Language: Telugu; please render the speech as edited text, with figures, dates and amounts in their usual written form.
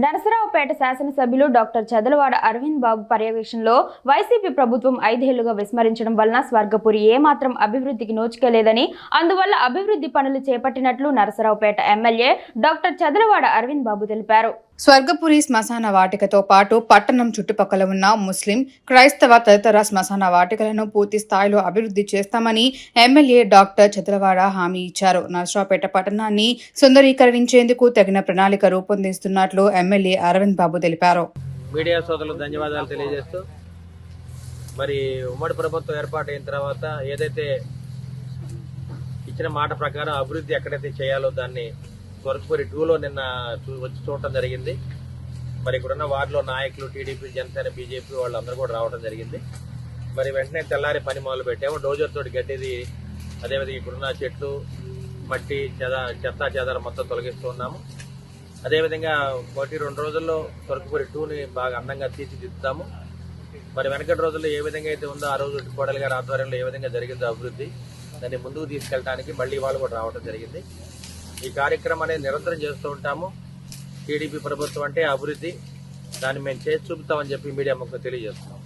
నరసరావుపేట శాసనసభ్యులు డాక్టర్ చదలవాడ అరవింద్ బాబు పర్యవేక్షణలో వైసీపీ ప్రభుత్వం 5 ఏళ్లుగా విస్మరించడం వలన స్వర్గపురి ఏమాత్రం అభివృద్ధికి నోచుకోలేదని, అందువల్ల అభివృద్ధి పనులు చేపట్టినట్లు నరసరావుపేట ఎమ్మెల్యే డాక్టర్ చదలవాడ అరవింద్ బాబు తెలిపారు. స్వర్గపురి శ్మశాన వాటికతో పాటు పట్టణం చుట్టుపక్కల ఉన్న ముస్లిం, క్రైస్తవ తదితర శ్మశాన వాటికలను పూర్తి స్థాయిలో అభివృద్ధి చేస్తామని ఎమ్మెల్యే డాక్టర్ చదలవాడ హామీ ఇచ్చారు. నరసరావుపేట పట్టణాన్ని సుందరీకరించేందుకు తగిన ప్రణాళిక రూపొందిస్తున్నట్లు ఎమ్మెల్యే అరవింద్ బాబు తెలిపారు. మీడియా సోదరులకు ధన్యవాదాలు తెలియజేస్తూ, మరి ఉమ్మడి ప్రభుత్వం ఏర్పాటైన తర్వాత ఏదైతే ఇచ్చిన మాట ప్రకారం అభివృద్ధి ఎక్కడైతే చేయాలో దాన్ని స్వర్గపురి 2లో నిన్న వచ్చి చూడటం జరిగింది. మరి ఇక్కడున్న వార్డులో నాయకులు టీడీపీ, జనసేన, బీజేపీ వాళ్ళందరూ కూడా రావడం జరిగింది. మరి వెంటనే తెల్లారి పని మొదలు పెట్టాము. డోజర్ తోటి గడ్డిది, అదేవిధంగా ఇక్కడున్న చెట్లు, మట్టి, చెత్త చెదారం మొత్తం తొలగిస్తున్నాము. అదేవిధంగా 1-2 రోజుల్లో స్వర్గపురి 2ని బాగా అందంగా తీర్చిదిద్దుతాము. మరి వెనకటి రోజుల్లో ఏ విధంగా అయితే ఉందో ఆ రోజు కోడలి గారి ఆధ్వర్యంలో ఏ విధంగా జరిగిందో అభివృద్ధి, దాన్ని ముందుకు తీసుకెళ్ళడానికి మళ్ళీ వాళ్ళు కూడా రావడం జరిగింది. ఈ కార్యక్రమం అనేది నిరంతరం చేస్తూ ఉంటాము. టీడీపీ ప్రభుత్వం అంటే అభివృద్ధి, దాన్ని మేము చేసి చూపుతామని చెప్పి మీడియా ముఖ్యంగా తెలియజేస్తున్నాం.